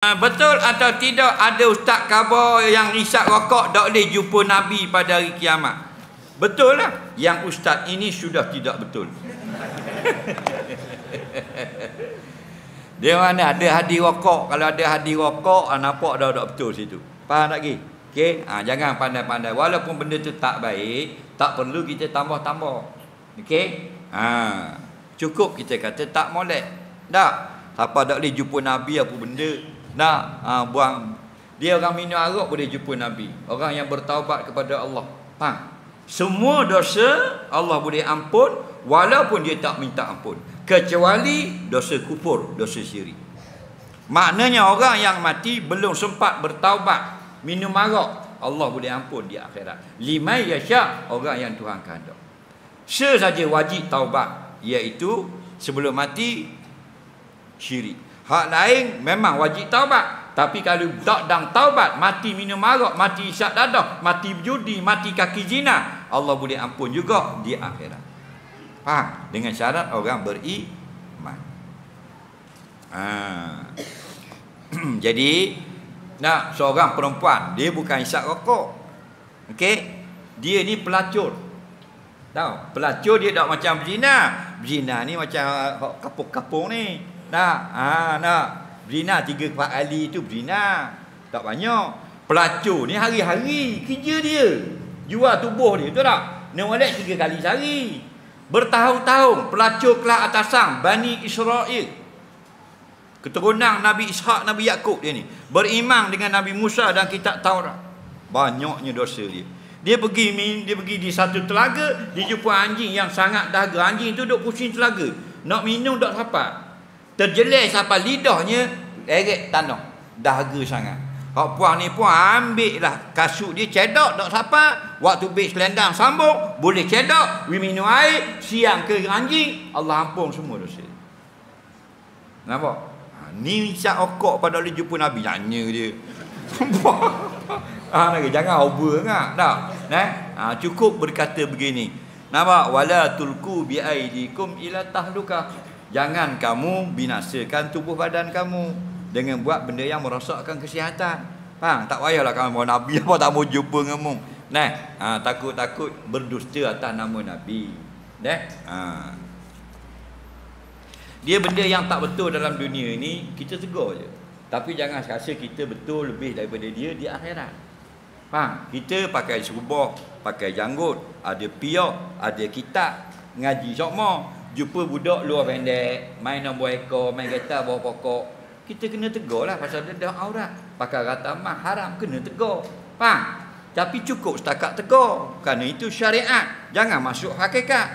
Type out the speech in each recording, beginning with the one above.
Betul atau tidak ada ustaz khabar yang isap rokok tak boleh jumpa Nabi pada hari kiamat? Betul lah. Yang ustaz ini sudah tidak betul. Dia mana ada hadis rokok. Kalau ada hadis rokok, nampak dah tak betul situ. Faham tak lagi? Okey, jangan pandai-pandai. Walaupun benda tu tak baik, tak perlu kita tambah-tambah. Okey? Cukup kita kata tak molek. Tak. Siapa tak boleh jumpa Nabi apa benda? Buang. Dia orang minum arak boleh jumpa Nabi. Orang yang bertaubat kepada Allah. Faham? Semua dosa Allah boleh ampun walaupun dia tak minta ampun. Kecuali dosa kufur, dosa syirik. Maknanya orang yang mati belum sempat bertaubat, minum arak, Allah boleh ampun di akhirat. Liman yasha, orang yang Tuhan kehendak. Sesaja wajib taubat, iaitu sebelum mati syirik. Hak lain memang wajib taubat. Tapi kalau tak dan taubat, mati minum arak, mati isyak dadah, mati judi, mati kaki zina, Allah boleh ampun juga di akhirat. Faham? Dengan syarat orang beriman. Jadi nak seorang perempuan, dia bukan isyak rokok. Okey? Dia ni pelacur. Tahu? Pelacur dia tak macam berzina. Berzina ni macam kapung-kapung ni. Nak berzina 3-4 kali tu berzina. Tak banyak. Pelacur ni hari-hari kerja dia. Jual tubuh dia, betul tak? Nolak 3 kali sehari. Bertahun-tahun pelacur kelas atasan Bani Israel. Keturunan Nabi Ishak, Nabi Yakub dia ni. Beriman dengan Nabi Musa dan kitab Taurat. Banyaknya dosa dia. Dia pergi di satu telaga, dia jumpa anjing yang sangat dahaga. Anjing tu duk pusing telaga. Nak minum tak dapat. Terjelai sampai lidahnya eret tanah. Dahaga sangat. Hak puan ni pun ambil lah kasut dia, cedak tak siapa. Waktu beg selendang sambung, boleh cedak, minum air, siang ke anjing, Allah ampun semua dosa. Nampak? Ni isyak okok pada boleh jumpa Nabi, nanya dia. Jangan over sangat tak? Cukup berkata begini. Nampak? Wala tulku bi aidikum ila tahlukah. Jangan kamu binasakan tubuh badan kamu dengan buat benda yang merosakkan kesihatan. Faham? Tak payahlah kamu mau Nabi apa tak mau jumpa dengan kamu. Takut-takut berdusta atas nama Nabi. Dia benda yang tak betul dalam dunia ini, kita tegur je. Tapi jangan rasa kita betul lebih daripada dia di akhirat. Faham? Kita pakai serubah, pakai janggut, ada piok, ada kitab, ngaji sokmo. Jumpa budak luar pendek, main nombor ekor, main kereta bawah pokok, kita kena tegur lah pasal dia dah aurat. Pakai kata mah haram, kena tegur. Faham? Tapi cukup setakat tegur. Kerana itu syariat. Jangan masuk hakikat.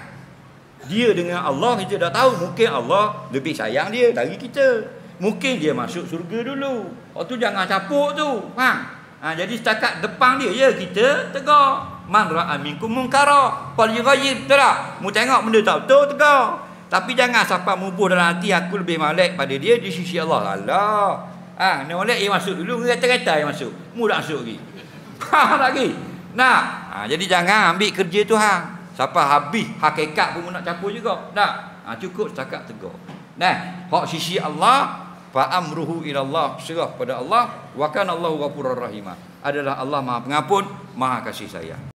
Dia dengan Allah kita dah tahu. Mungkin Allah lebih sayang dia dari kita. Mungkin dia masuk surga dulu. Waktu jangan capuk tu. Faham? Jadi setakat depan dia ya kita tegur. Man ra'a minkum munkara falyughayyir, betul tak? Mu tengok benda tak betul tegur. Tapi jangan sampai mubuh dalam hati aku lebih molek pada dia di sisi Allah. Allah. Molek dia masuk dulu, kereta-kereta dia masuk. Mu tak masuk lagi. Faham lagi? Jadi jangan ambil kerja Tuhan. Sampai habis hakikat pun nak campur juga. Tak? Cukup setakat tegur. Hak sisi Allah, fa amruhu ila Allah, serah pada Allah, wa kana Allahu ghafurur rahim. Adalah Allah Maha Pengampun, Maha Kasih Sayang.